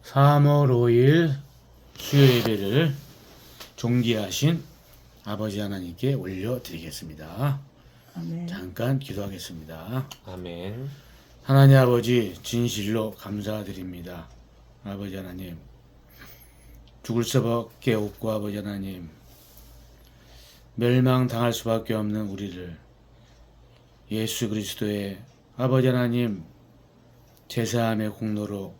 3월 5일 수요 예배를 종기하신 아버지 하나님께 올려드리겠습니다. 아멘. 잠깐 기도하겠습니다. 아멘. 하나님 아버지, 진실로 감사드립니다. 아버지 하나님, 죽을 수밖에 없고 아버지 하나님, 멸망당할 수밖에 없는 우리를 예수 그리스도의 아버지 하나님 제사함의 공로로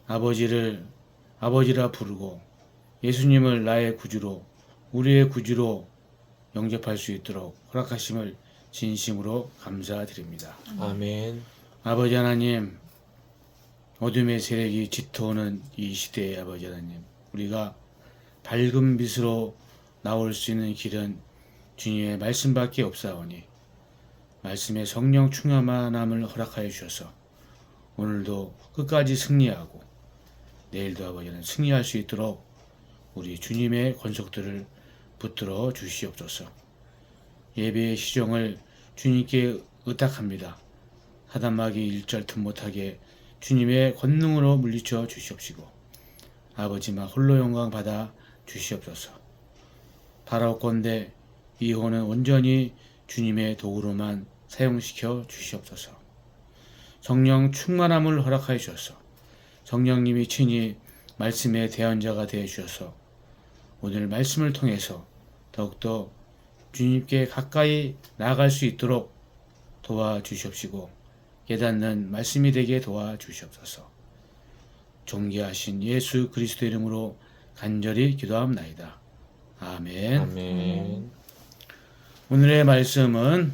아버지라 부르고 예수님을 나의 구주로, 우리의 구주로 영접할 수 있도록 허락하심을 진심으로 감사드립니다. 아멘. 아버지 하나님, 어둠의 세력이 짙어오는 이 시대에 아버지 하나님, 우리가 밝은 빛으로 나올 수 있는 길은 주님의 말씀밖에 없사오니 말씀의 성령 충만함을 허락하여 주셔서 오늘도 끝까지 승리하고 내일도 아버지 하나님 승리할 수 있도록 우리 주님의 권속들을 붙들어 주시옵소서. 예배의 시정을 주님께 의탁합니다. 하단막이 일절 틈 못하게 주님의 권능으로 물리쳐 주시옵시고 아버지만 홀로 영광 받아 주시옵소서. 바라옵건대 이 호는 온전히 주님의 도구로만 사용시켜 주시옵소서. 성령 충만함을 허락하여 주셔서 성령님이 친히 말씀의 대언자가 되어 주셔서 오늘 말씀을 통해서 더욱더 주님께 가까이 나아갈 수 있도록 도와주시옵시고 깨닫는 말씀이 되게 도와주시옵소서. 존귀하신 예수 그리스도 이름으로 간절히 기도합나이다. 아멘. 아멘. 오늘의 말씀은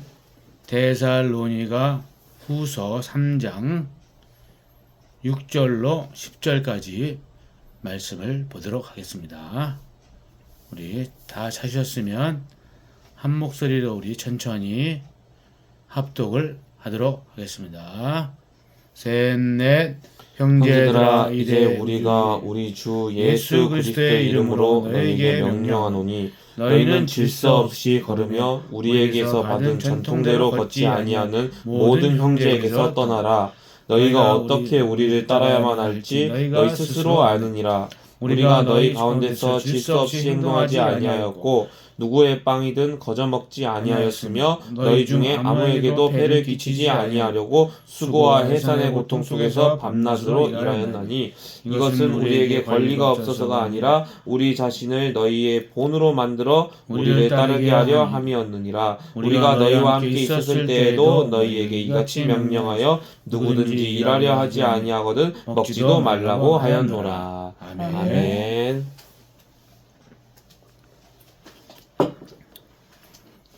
데살로니가 후서 3장 6절로 10절까지 말씀을 보도록 하겠습니다. 우리 다 찾으셨으면 한 목소리로 우리 천천히 합독을 하도록 하겠습니다. 셋넷 형제들아 이제 우리가 우리 주 예수 그리스도의 이름으로 너희에게 명령하노니 너희는 질서 없이 걸으며 우리에게서 받은 전통대로 걷지 아니하는 모든 형제에게서 떠나라. 너희가 어떻게 우리를 따라야만 할지 너희 스스로 아느니라. 우리가 너희 가운데서 질서 없이 행동하지 아니하였고 누구의 빵이든 거저 먹지 아니하였으며 너희 중에 아무에게도 폐를 끼치지 아니하려고 수고와 해산의 고통 속에서 밤낮으로 일하였나니 이것은 우리에게 권리가 없어서가 아니라 우리 자신을 너희의 본으로 만들어 우리를 따르게 하려 함이었느니라. 우리가 너희와 함께 있었을 때에도 너희에게 이같이 명령하여 누구든지 일하려 하지 아니하거든 먹지도 말라고 하였노라. 아멘.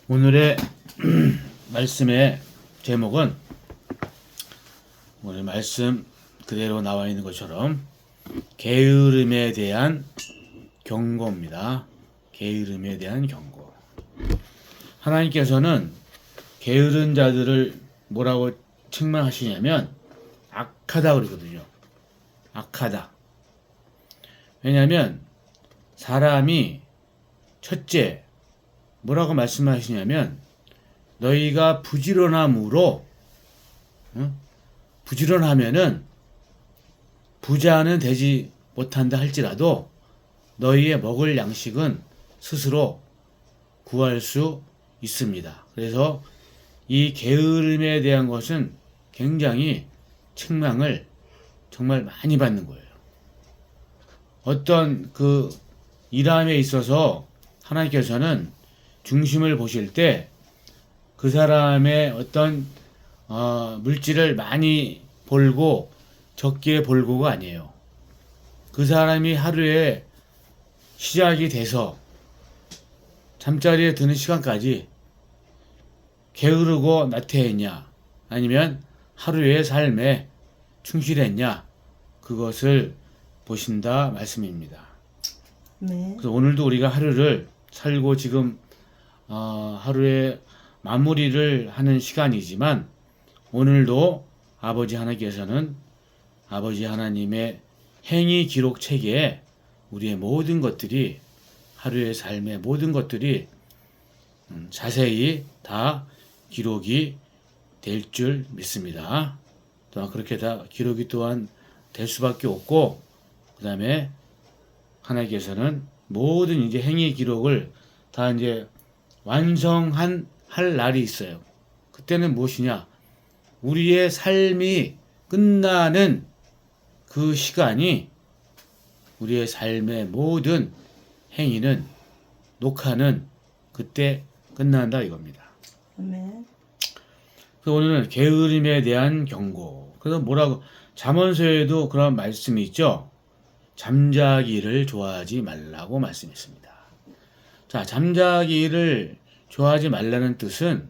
오늘의 말씀의 제목은 오늘 말씀 그대로 나와 있는 것처럼 게으름에 대한 경고입니다. 게으름에 대한 경고. 하나님께서는 게으른 자들을 뭐라고 책망하시냐면 악하다 그러거든요. 악하다. 왜냐하면 사람이 첫째 뭐라고 말씀하시냐면 너희가 부지런함으로 부지런하면은 부자는 되지 못한다 할지라도 너희의 먹을 양식은 스스로 구할 수 있습니다. 그래서 이 게으름에 대한 것은 굉장히 책망을 정말 많이 받는 거예요. 어떤 그 일함에 있어서 하나님께서는 중심을 보실 때 그 사람의 어떤 물질을 많이 벌고 적게 벌고가 아니에요. 그 사람이 하루에 시작이 돼서 잠자리에 드는 시간까지 게으르고 나태했냐 아니면 하루의 삶에 충실했냐 그것을 보신다 말씀입니다. 네. 그래서 오늘도 우리가 하루를 살고 지금 하루의 마무리를 하는 시간이지만 오늘도 아버지 하나님께서는 아버지 하나님의 행위 기록 책에 우리의 모든 것들이 하루의 삶의 모든 것들이 자세히 다 기록이 될 줄 믿습니다. 또한 그렇게 다 기록이 또한 될 수밖에 없고 그 다음에 하나님께서는 모든 이제 행위 기록을 다 이제 할 날이 있어요. 그때는 무엇이냐? 우리의 삶이 끝나는 그 시간이 우리의 삶의 모든 행위는 녹화는 그때 끝난다 이겁니다. 아멘. 그래서 오늘은 게으름에 대한 경고. 그래서 뭐라고 잠언서에도 그런 말씀이 있죠. 잠자기를 좋아하지 말라고 말씀했습니다. 자, 잠자기를 좋아하지 말라는 뜻은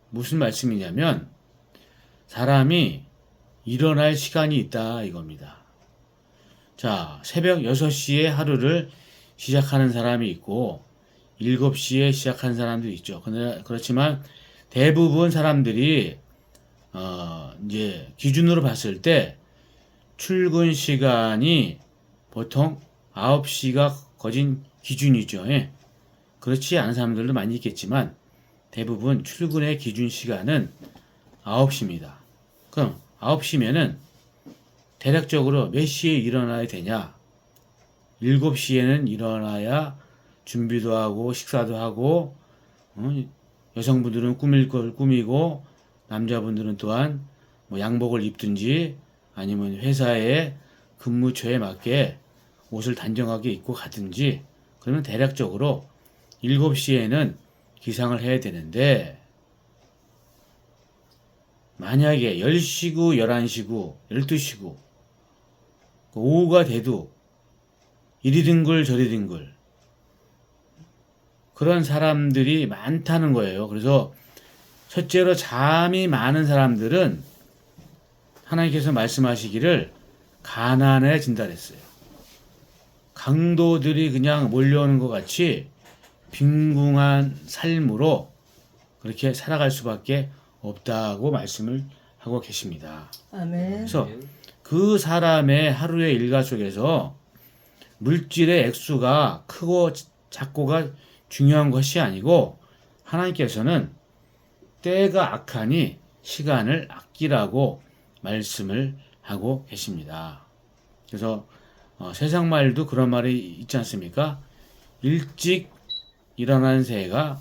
무슨 말씀이냐면 사람이 일어날 시간이 있다 이겁니다. 자, 새벽 6시에 하루를 시작하는 사람이 있고 7시에 시작하는 사람도 있죠. 그렇지만 대부분 사람들이 이제 기준으로 봤을 때 출근 시간이 보통 9시가 거진 기준이죠. 예. 그렇지 않은 사람들도 많이 있겠지만 대부분 출근의 기준 시간은 9시입니다. 그럼 9시면은 대략적으로 몇 시에 일어나야 되냐? 7시에는 일어나야 준비도 하고 식사도 하고 여성분들은 꾸밀 걸 꾸미고 남자분들은 또한 뭐 양복을 입든지 아니면 회사의 근무처에 맞게 옷을 단정하게 입고 가든지 그러면 대략적으로 7시에는 기상을 해야 되는데 만약에 10시고 11시고 12시고 오후가 돼도 이리 뒹굴 저리 뒹굴 그런 사람들이 많다는 거예요. 그래서 첫째로 잠이 많은 사람들은 하나님께서 말씀하시기를 가난해진다 그랬어요. 강도들이 그냥 몰려오는 것 같이 빈궁한 삶으로 그렇게 살아갈 수밖에 없다고 말씀을 하고 계십니다. 아멘. 그래서 그 사람의 하루의 일과 속에서 물질의 액수가 크고 작고가 중요한 것이 아니고 하나님께서는 때가 악하니 시간을 아끼라고 말씀을 하고 계십니다. 그래서 세상 말도 그런 말이 있지 않습니까? 일찍 일어난 새가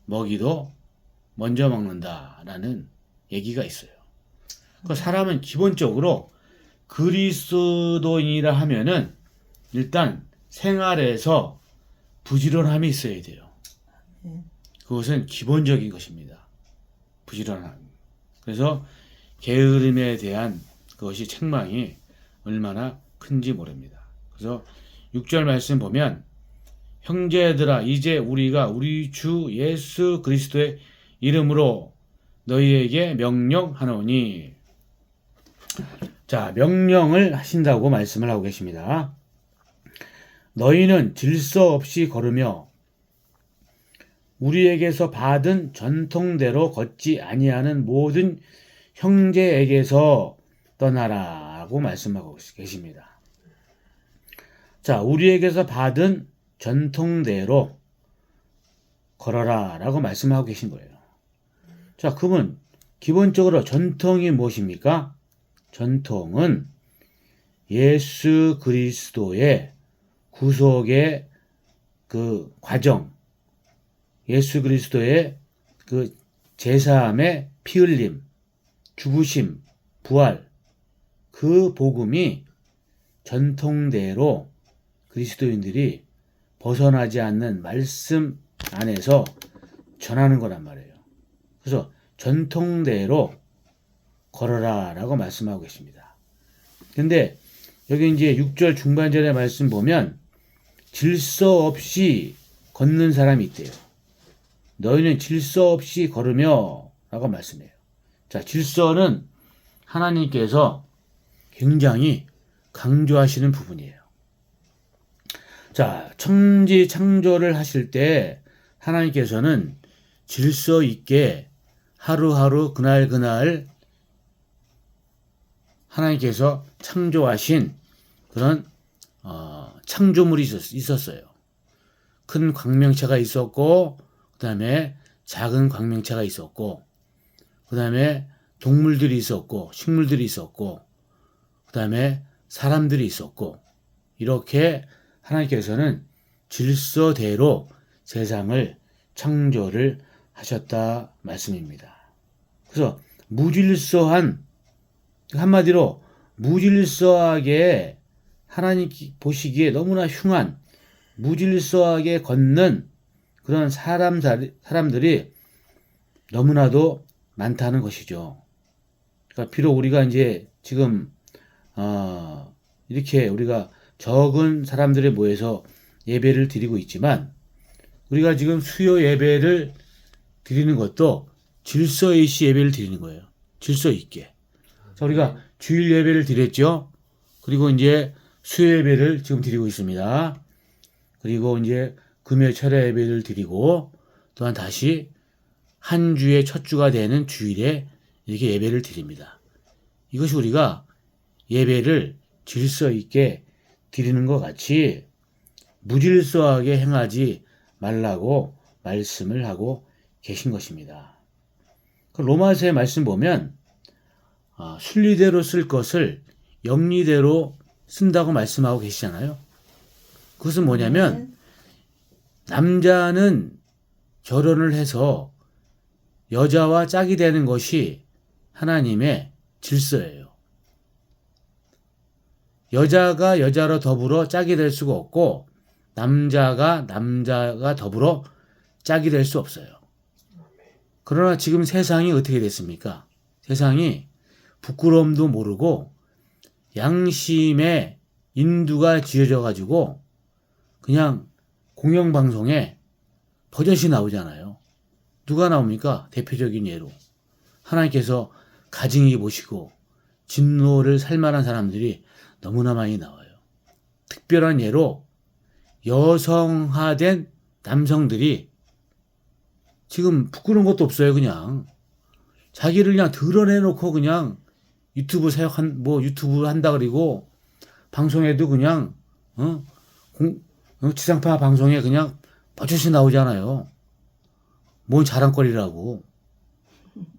먹이도 먼저 먹는다라는 얘기가 있어요. 그 사람은 기본적으로 그리스도인이라 하면은 일단 생활에서 부지런함이 있어야 돼요. 그것은 기본적인 것입니다. 부지런함. 그래서 게으름에 대한 그것이 책망이 얼마나 큰지 모릅니다. 그래서 6절 말씀 보면 형제들아 이제 우리가 우리 주 예수 그리스도의 이름으로 너희에게 명령하노니 자 명령을 하신다고 말씀을 하고 계십니다. 너희는 질서 없이 걸으며 우리에게서 받은 전통대로 걷지 아니하는 모든 형제에게서 떠나라고 말씀하고 계십니다. 자, 우리에게서 받은 전통대로 걸어라 라고 말씀하고 계신 거예요. 자, 그러면 기본적으로 전통이 무엇입니까? 전통은 예수 그리스도의 구속의 그 과정, 예수 그리스도의 그 제사함의 피 흘림, 죽으심, 부활, 그 복음이 전통대로 그리스도인들이 벗어나지 않는 말씀 안에서 전하는 거란 말이에요. 그래서 전통대로 걸어라 라고 말씀하고 계십니다. 근데 여기 이제 6절 중반절의 말씀 보면 질서 없이 걷는 사람이 있대요. 너희는 질서 없이 걸으며 라고 말씀해요. 자, 질서는 하나님께서 굉장히 강조하시는 부분이에요. 자, 천지 창조를 하실 때 하나님께서는 질서 있게 하루하루 그날 하나님께서 창조하신 그런 창조물이 있었어요. 큰 광명체가 있었고 그 다음에 작은 광명체가 있었고 그 다음에 동물들이 있었고 식물들이 있었고 그 다음에 사람들이 있었고 이렇게 하나님께서는 질서대로 세상을 창조를 하셨다 말씀입니다. 그래서 무질서한, 한마디로 무질서하게 하나님 보시기에 너무나 흉한, 무질서하게 걷는 그런 사람들이 너무나도 많다는 것이죠. 그러니까 비록 우리가 이제 지금 이렇게 우리가 적은 사람들이 모여서 예배를 드리고 있지만, 우리가 지금 수요 예배를 드리는 것도 질서이시 예배를 드리는 거예요. 질서 있게. 자, 우리가 주일 예배를 드렸죠. 그리고 이제 수요 예배를 지금 드리고 있습니다. 그리고 이제 금요 철야 예배를 드리고, 또한 다시 한 주의 첫 주가 되는 주일에 이렇게 예배를 드립니다. 이것이 우리가 예배를 질서 있게 드리는 것 같이 무질서하게 행하지 말라고 말씀을 하고 계신 것입니다. 그 로마서의 말씀 보면 순리대로 쓸 것을 영리대로 쓴다고 말씀하고 계시잖아요. 그것은 뭐냐면 남자는 결혼을 해서 여자와 짝이 되는 것이 하나님의 질서예요. 여자가 여자로 더불어 짝이 될 수가 없고, 남자가 더불어 짝이 될 수 없어요. 그러나 지금 세상이 어떻게 됐습니까? 세상이 부끄러움도 모르고 양심의 인두가 지어져 가지고 그냥 공영방송에 버젓이 나오잖아요. 누가 나옵니까? 대표적인 예로 하나님께서 가증히 보시고 진노를 살 만한 사람들이 너무나 많이 나와요. 특별한 예로 여성화된 남성들이 지금 부끄러운 것도 없어요. 그냥 자기를 그냥 드러내놓고 그냥 유튜브 유튜브 한다 그리고 방송에도 그냥 지상파 방송에 그냥 버젓이 나오잖아요. 뭔 자랑거리라고.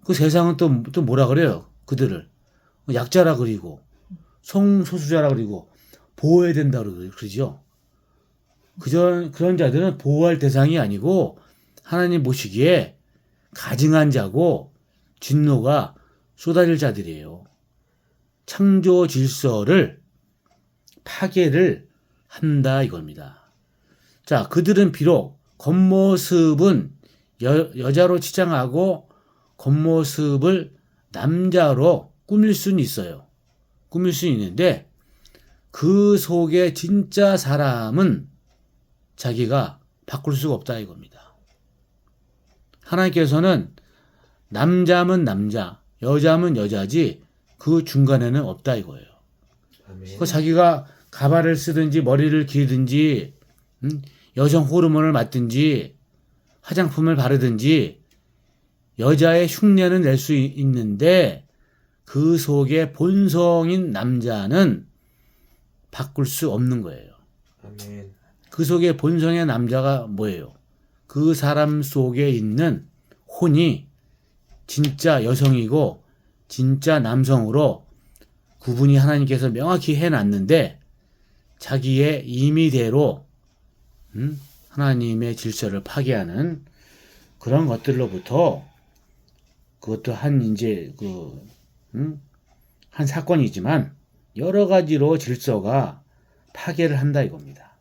그 세상은 또 뭐라 그래요? 그들을 약자라 그리고 성소수자라 그리고 보호해야 된다 그러죠. 그런 자들은 보호할 대상이 아니고 하나님 보시기에 가증한 자고 진노가 쏟아질 자들이에요. 창조 질서를 파괴를 한다 이겁니다. 자, 그들은 비록 겉모습은 여자로 치장하고 겉모습을 남자로 꾸밀 수는 있어요. 꾸밀 수는 있는데 그 속에 진짜 사람은 자기가 바꿀 수가 없다 이겁니다. 하나님께서는 남자면 남자, 여자면 여자지 그 중간에는 없다 이거예요. 그 자기가 가발을 쓰든지 머리를 기르든지 여성 호르몬을 맞든지 화장품을 바르든지 여자의 흉내는 낼 수 있는데 그 속에 본성인 남자는 바꿀 수 없는 거예요. 아멘. 그 속에 본성의 남자가 뭐예요? 그 사람 속에 있는 혼이 진짜 여성이고 진짜 남성으로 구분이 하나님께서 명확히 해놨는데 자기의 임의대로 하나님의 질서를 파괴하는 그런 것들로부터 그것도 한 사건이지만 여러 가지로 질서가 파괴를 한다 이겁니다.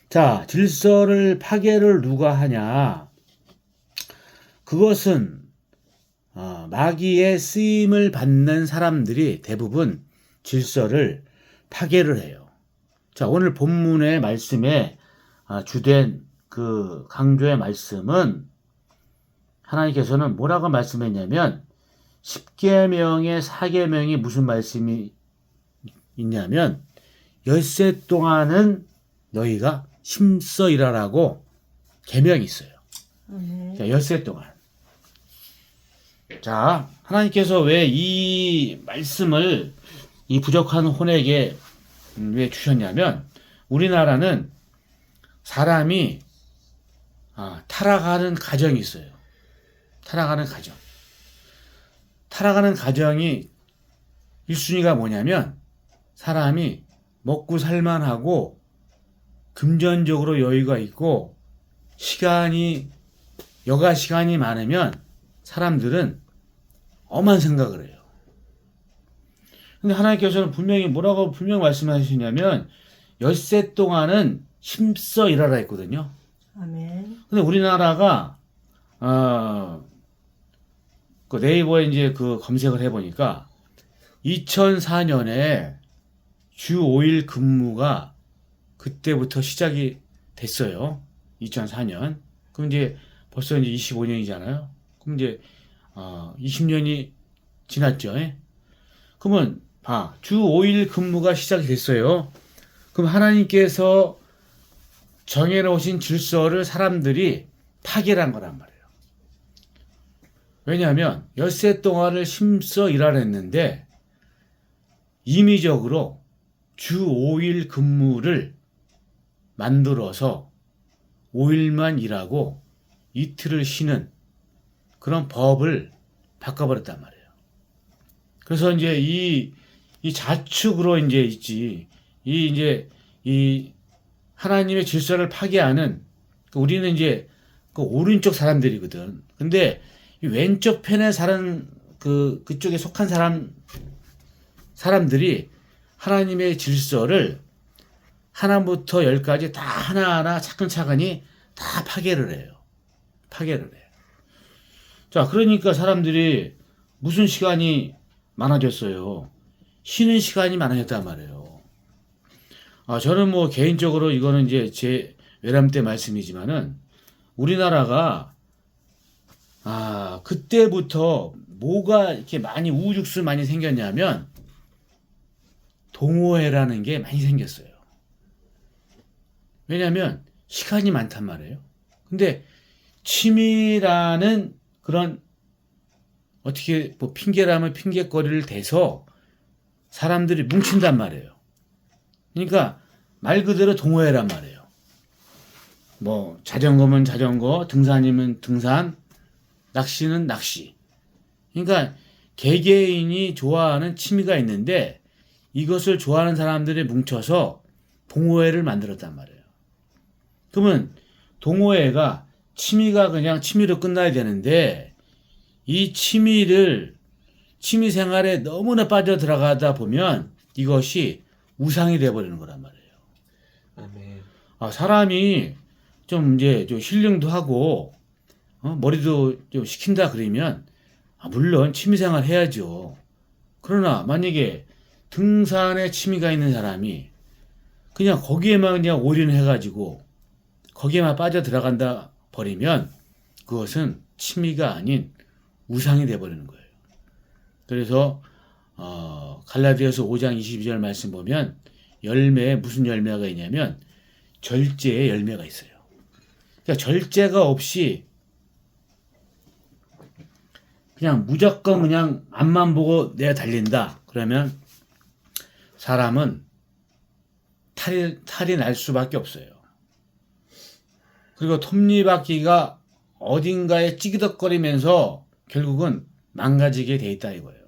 자, 질서를 파괴를 누가 하냐? 그것은 마귀의 쓰임을 받는 사람들이 대부분 질서를 파괴를 해요. 자, 오늘 본문의 말씀에 주된 그 강조의 말씀은 하나님께서는 뭐라고 말씀했냐면 10계명의 4계명이 무슨 말씀이 있냐면 엿새 동안은 너희가 힘써 일하라고 계명이 있어요. 자, 엿새 동안. 자, 하나님께서 왜 이 말씀을 이 부족한 혼에게 왜 주셨냐면 우리나라는 사람이 타락하는 가정이 있어요. 타락하는 가정. 타락하는 가정이 1순위가 뭐냐면 사람이 먹고 살만하고 금전적으로 여유가 있고 여가 시간이 많으면 사람들은 엄한 생각을 해요. 근데 하나님께서는 뭐라고 분명히 말씀하시냐면 엿새 동안은 힘써 일하라 했거든요. 아멘. 근데 우리나라가 그 네이버에 이제 그 검색을 해보니까 2004년에 주 5일 근무가 그때부터 시작이 됐어요. 2004년. 그럼 이제 벌써 이제 25년이잖아요. 그럼 이제 20년이 지났죠. 예? 그러면 주 5일 근무가 시작이 됐어요. 그럼 하나님께서 정해놓으신 질서를 사람들이 파괴를 한 거란 말이에요. 왜냐하면 엿새 동안을 힘써 일하라 했는데 임의적으로 주 5일 근무를 만들어서 5일만 일하고 이틀을 쉬는 그런 법을 바꿔버렸단 말이에요. 그래서 이제 이 자축으로 이제 있지. 이 하나님의 질서를 파괴하는 우리는 이제 그 오른쪽 사람들이거든. 근데 이 왼쪽 편에 사는 그쪽에 속한 사람들이 하나님의 질서를 하나부터 열까지 다 하나하나 차근차근히 다 파괴를 해요. 파괴를 해요. 자, 그러니까 사람들이 무슨 시간이 많아졌어요? 쉬는 시간이 많아졌단 말이에요. 저는 뭐 개인적으로 이거는 이제 제 외람 때 말씀이지만은 우리나라가 그때부터 뭐가 이렇게 많이 우후죽순 많이 생겼냐면 동호회라는 게 많이 생겼어요. 왜냐하면 시간이 많단 말이에요. 근데 취미라는 그런 어떻게 뭐 핑계라면 핑계거리를 대서 사람들이 뭉친단 말이에요. 그러니까 말 그대로 동호회란 말이에요. 뭐 자전거면 자전거, 등산이면 등산, 낚시는 낚시. 그러니까 개개인이 좋아하는 취미가 있는데 이것을 좋아하는 사람들이 뭉쳐서 동호회를 만들었단 말이에요. 그러면 동호회가 취미가 그냥 취미로 끝나야 되는데 이 취미 생활에 너무나 빠져 들어가다 보면 이것이 우상이 되어버리는 거란 말이에요. 아멘. 사람이 좀 이제 좀 힐링도 하고 머리도 좀 식힌다 그러면 물론 취미 생활 해야죠. 그러나 만약에 등산에 취미가 있는 사람이 그냥 거기에만 그냥 올인해가지고 거기에만 빠져 들어간다 버리면 그것은 취미가 아닌 우상이 되어버리는 거예요. 그래서 갈라디아서 5장 22절 말씀 보면 열매에 무슨 열매가 있냐면 절제의 열매가 있어요. 그러니까 절제가 없이 그냥 무조건 그냥 앞만 보고 내가 달린다. 그러면 사람은 탈이 날 수밖에 없어요. 그리고 톱니바퀴가 어딘가에 찌그덕거리면서 결국은 망가지게 돼 있다 이거예요.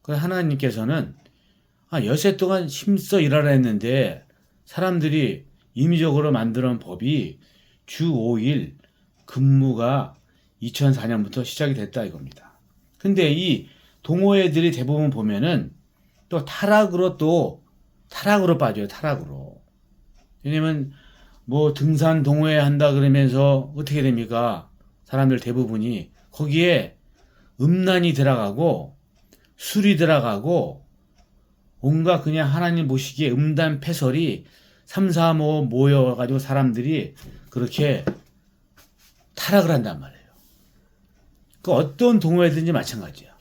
그래서 하나님께서는 엿새 동안 힘써 일하라 했는데 사람들이 임의적으로 만드는 법이 주 5일 근무가 2004년부터 시작이 됐다 이겁니다. 근데 이 동호회들이 대부분 보면은 또 타락으로 빠져요. 타락으로. 왜냐면 뭐 등산 동호회 한다 그러면서 어떻게 됩니까? 사람들 대부분이 거기에 음란이 들어가고 술이 들어가고 온갖 그냥 하나님 보시기에 음란 패설이 3, 4, 5 모여가지고 사람들이 그렇게 타락을 한단 말이에요. 그 어떤 동호회든지 마찬가지야.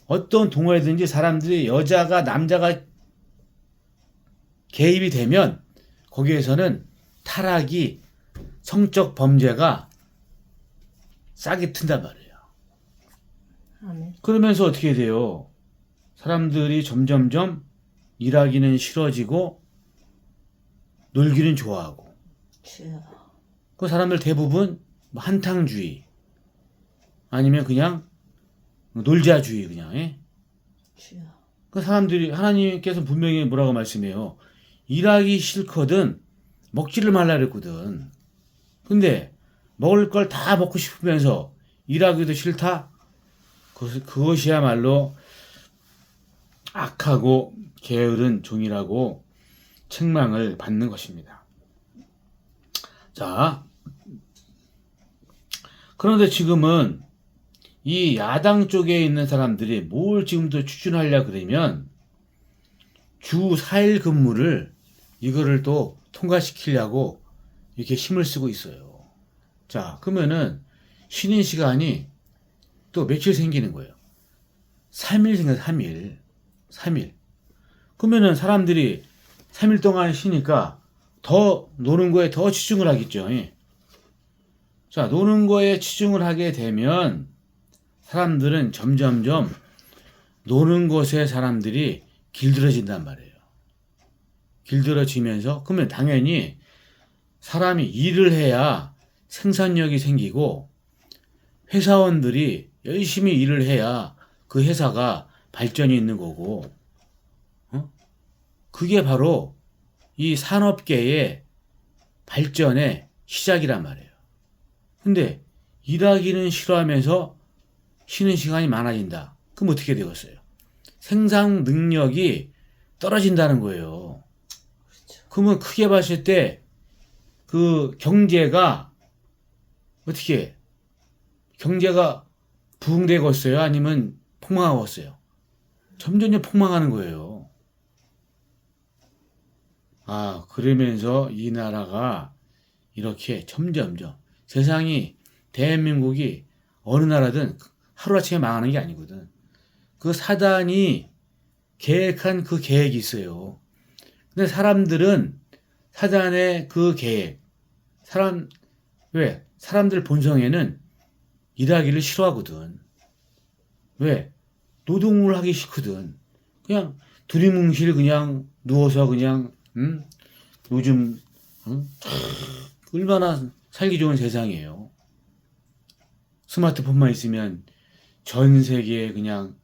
어떤 동호회든지 사람들이 여자가 남자가 개입이 되면 거기에서는 타락이 성적 범죄가 싹이 튼단 말이에요. 아멘. 그러면서 어떻게 돼요? 사람들이 점점점 일하기는 싫어지고 놀기는 좋아하고 주여. 그 사람들 대부분 뭐 한탕주의 아니면 그냥 놀자주의 그냥 주여. 그 사람들이 하나님께서 분명히 뭐라고 말씀해요. 일하기 싫거든 먹지를 말라 그랬거든. 근데 먹을 걸 다 먹고 싶으면서 일하기도 싫다? 그것이야말로 악하고 게으른 종이라고 책망을 받는 것입니다. 자, 그런데 지금은 이 야당 쪽에 있는 사람들이 뭘 지금도 추진하려 그러면 주 4일 근무를 이거를 또 통과시키려고 이렇게 힘을 쓰고 있어요. 자, 그러면은 쉬는 시간이 또 며칠 생기는 거예요. 3일 생겨서 3일. 그러면은 사람들이 3일 동안 쉬니까 더 노는 거에 더 치중을 하겠죠. 예. 자, 노는 거에 치중을 하게 되면 사람들은 점점점 노는 것에 사람들이 길들여진단 말이에요. 길들여지면서 그러면 당연히 사람이 일을 해야 생산력이 생기고 회사원들이 열심히 일을 해야 그 회사가 발전이 있는 거고, 그게 바로 이 산업계의 발전의 시작이란 말이에요. 근데 일하기는 싫어하면서 쉬는 시간이 많아진다. 그럼 어떻게 되겠어요? 생산 능력이 떨어진다는 거예요. 그러면 크게 봤을 때 그 경제가 어떻게 경제가 부흥되겠어요? 아니면 폭망하겠어요? 점점 폭망하는 거예요. 아, 그러면서 이 나라가 이렇게 점점점 세상이 대한민국이 어느 나라든 하루아침에 망하는 게 아니거든. 그 사단이 계획한 그 계획이 있어요. 근데 사람들은 사단의 그 계획, 왜? 사람들 본성에는 일하기를 싫어하거든. 왜? 노동을 하기 싫거든. 그냥 두리뭉실 그냥 누워서 그냥, 요즘, 얼마나 살기 좋은 세상이에요. 스마트폰만 있으면 전 세계 그냥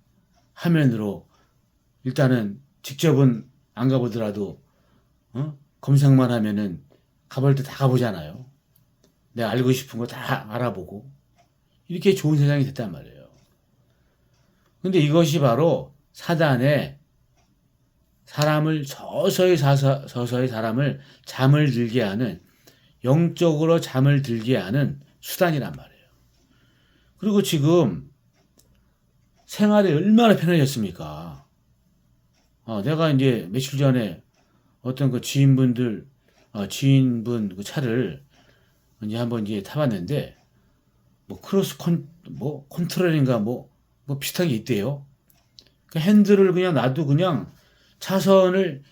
화면으로 일단은 직접은 안 가보더라도 검색만 하면은 가볼 때 다 가보잖아요. 내가 알고 싶은 거 다 알아보고 이렇게 좋은 세상이 됐단 말이에요. 근데 이것이 바로 사단의 사람을 서서히 사람을 잠을 들게 하는 영적으로 잠을 들게 하는 수단이란 말이에요. 그리고 지금 생활이 얼마나 편해졌습니까? 내가 이제 며칠 전에 어떤 그 지인분 그 차를 이제 한번 이제 타봤는데, 뭐 컨트롤인가 뭐 비슷한 게 있대요. 그 핸들을 그냥 놔도 그냥 차선을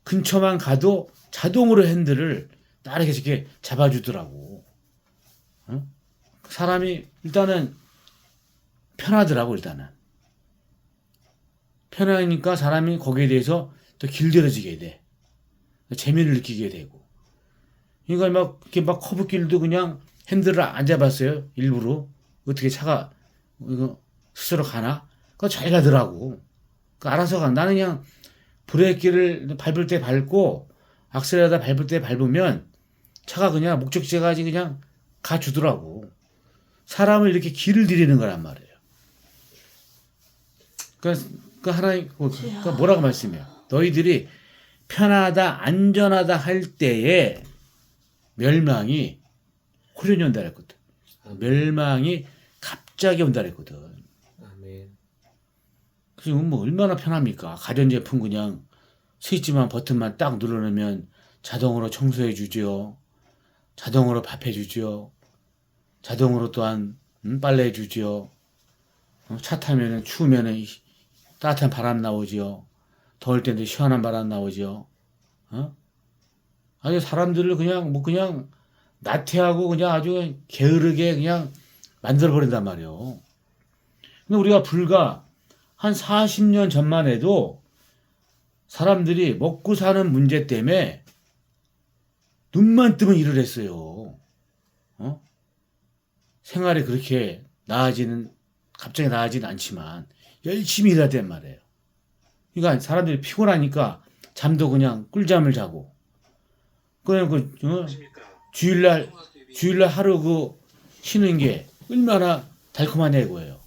근처만 가도 자동으로 핸들을 따르게 이렇게 잡아주더라고. 사람이 일단은 편하더라고. 일단은 편하니까 사람이 거기에 대해서 또 길들여지게 돼. 재미를 느끼게 되고. 그러니까 이렇게 커브길도 그냥 핸들을 안 잡았어요. 일부러. 어떻게 차가 이거 스스로 가나? 그거 잘 가더라고. 알아서 가. 나는 그냥 브레이크를 밟을 때 밟고 악셀레라다 밟을 때 밟으면 차가 그냥 목적지까지 그냥 가주더라고. 사람을 이렇게 길을 들이는 거란 말이에요. 그러니까 하나님, 그러니까 뭐라고 말씀해요? 너희들이 편하다, 안전하다 할 때에 멸망이 호련히 온다 그랬거든. 멸망이 갑자기 온다 그랬거든. 아멘. 지금 뭐 얼마나 편합니까? 가전제품 그냥 스위치만 버튼만 딱 눌러놓으면 자동으로 청소해 주죠. 자동으로 밥해 주죠. 자동으로 또한 빨래 해 주죠. 차 타면은 추우면은 따뜻한 바람 나오죠. 더울 때는 시원한 바람 나오죠. 아주 사람들을 그냥 나태하고 그냥 아주 게으르게 그냥 만들어버린단 말이에요. 근데 우리가 불과 한 40년 전만 해도 사람들이 먹고 사는 문제 때문에 눈만 뜨면 일을 했어요. 생활이 그렇게 갑자기 나아지는 않지만 열심히 일하단 말이에요. 그러니까 사람들이 피곤하니까 잠도 그냥 꿀잠을 자고. 그냥 주일날 하루 쉬는 게 얼마나 달콤한 애고예요.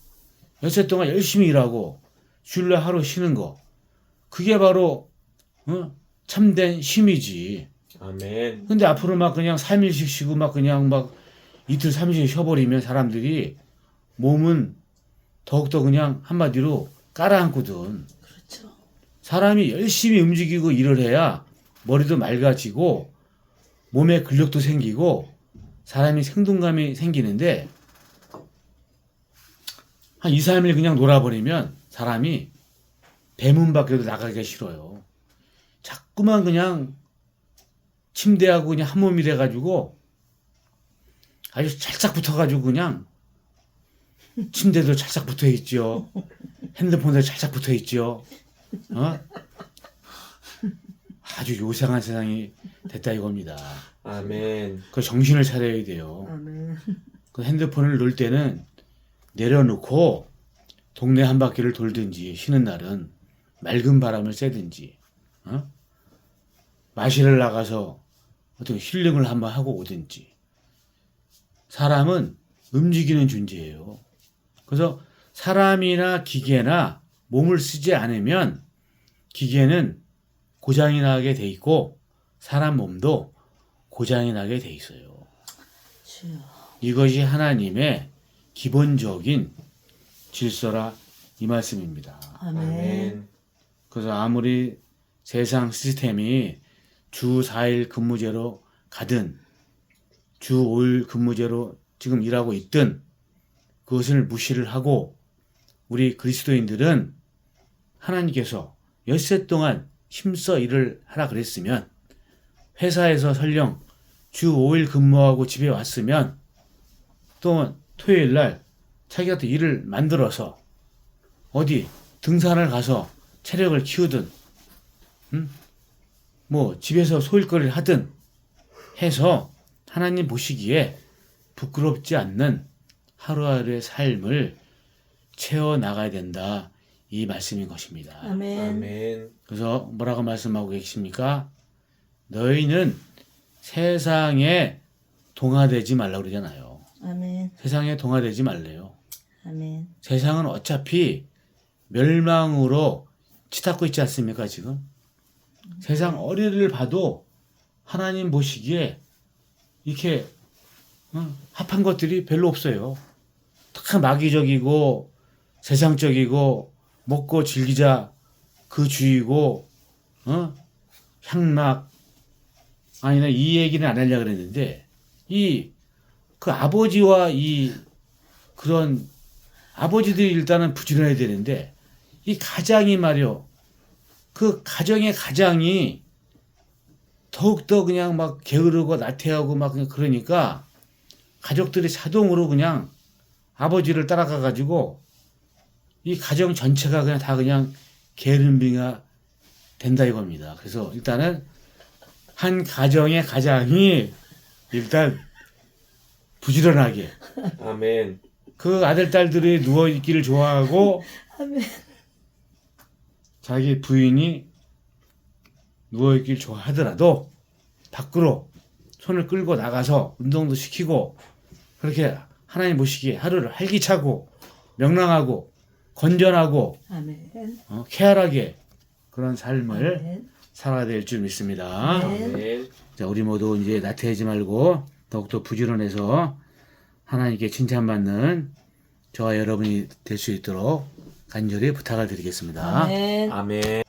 여섯 동안 열심히 일하고 주일날 하루 쉬는 거. 그게 바로 참된 쉼이지. 아멘. 근데 앞으로 막 그냥 3일씩 쉬고 막 그냥 막 이틀 3일씩 쉬어버리면 사람들이 몸은 더욱더 그냥 한마디로 깔아앉거든. 그렇죠. 사람이 열심히 움직이고 일을 해야 머리도 맑아지고 몸에 근력도 생기고 사람이 생동감이 생기는데 한 2, 3일 그냥 놀아버리면 사람이 대문 밖에도 나가기가 싫어요. 자꾸만 그냥 침대하고 그냥 한 몸이 돼가지고 아주 찰싹 붙어가지고 그냥 침대도 찰싹 붙어 있죠. 핸드폰도 찰싹 붙어 있죠. 아주 요상한 세상이 됐다 이겁니다. 아멘. 그 정신을 차려야 돼요. 아멘. 그 핸드폰을 놓을 때는 내려놓고 동네 한 바퀴를 돌든지 쉬는 날은 맑은 바람을 쐬든지 마실을 나가서 어떤 힐링을 한번 하고 오든지. 사람은 움직이는 존재예요. 그래서 사람이나 기계나 몸을 쓰지 않으면 기계는 고장이 나게 돼 있고 사람 몸도 고장이 나게 돼 있어요. 주여. 이것이 하나님의 기본적인 질서라 이 말씀입니다. 아멘. 그래서 아무리 세상 시스템이 주 4일 근무제로 가든 주 5일 근무제로 지금 일하고 있든 그것을 무시를 하고 우리 그리스도인들은 하나님께서 엿새 동안 힘써 일을 하라 그랬으면 회사에서 설령 주 5일 근무하고 집에 왔으면 또 토요일 날 자기가 또 일을 만들어서 어디 등산을 가서 체력을 키우든 뭐 집에서 소일거리를 하든 해서 하나님 보시기에 부끄럽지 않는 하루하루의 삶을 채워나가야 된다. 이 말씀인 것입니다. 아멘. 아멘. 그래서 뭐라고 말씀하고 계십니까? 너희는 세상에 동화되지 말라고 그러잖아요. 아멘. 세상에 동화되지 말래요. 아멘. 세상은 어차피 멸망으로 치닫고 있지 않습니까, 지금? 세상 어린이를 봐도 하나님 보시기에 이렇게 합한 것들이 별로 없어요. 다 마귀적이고 세상적이고 먹고 즐기자 그 주의고 향락 아니나 이 얘기는 안 하려고 그랬는데 그 아버지와 그런 아버지들이 일단은 부지런해야 되는데 이 가장이 말이요. 그 가정의 가장이 더욱더 그냥 막 게으르고 나태하고 막 그냥 그러니까 가족들이 자동으로 그냥 아버지를 따라가 가지고 이 가정 전체가 그냥 다 그냥 게으름뱅이가 된다 이겁니다. 그래서 일단은 한 가정의 가장이 일단 부지런하게 아멘. 그 아들 딸들이 누워 있기를 좋아하고 아멘. 자기 부인이 누워 있기를 좋아하더라도 밖으로 손을 끌고 나가서 운동도 시키고 그렇게 하나님 보시기에 하루를 활기차고 명랑하고 건전하고 아멘. 쾌활하게 그런 삶을 아멘. 살아야 될 줄 믿습니다. 아멘. 자, 우리 모두 이제 나태하지 말고 더욱더 부지런해서 하나님께 칭찬받는 저와 여러분이 될 수 있도록 간절히 부탁을 드리겠습니다. 아멘. 아멘.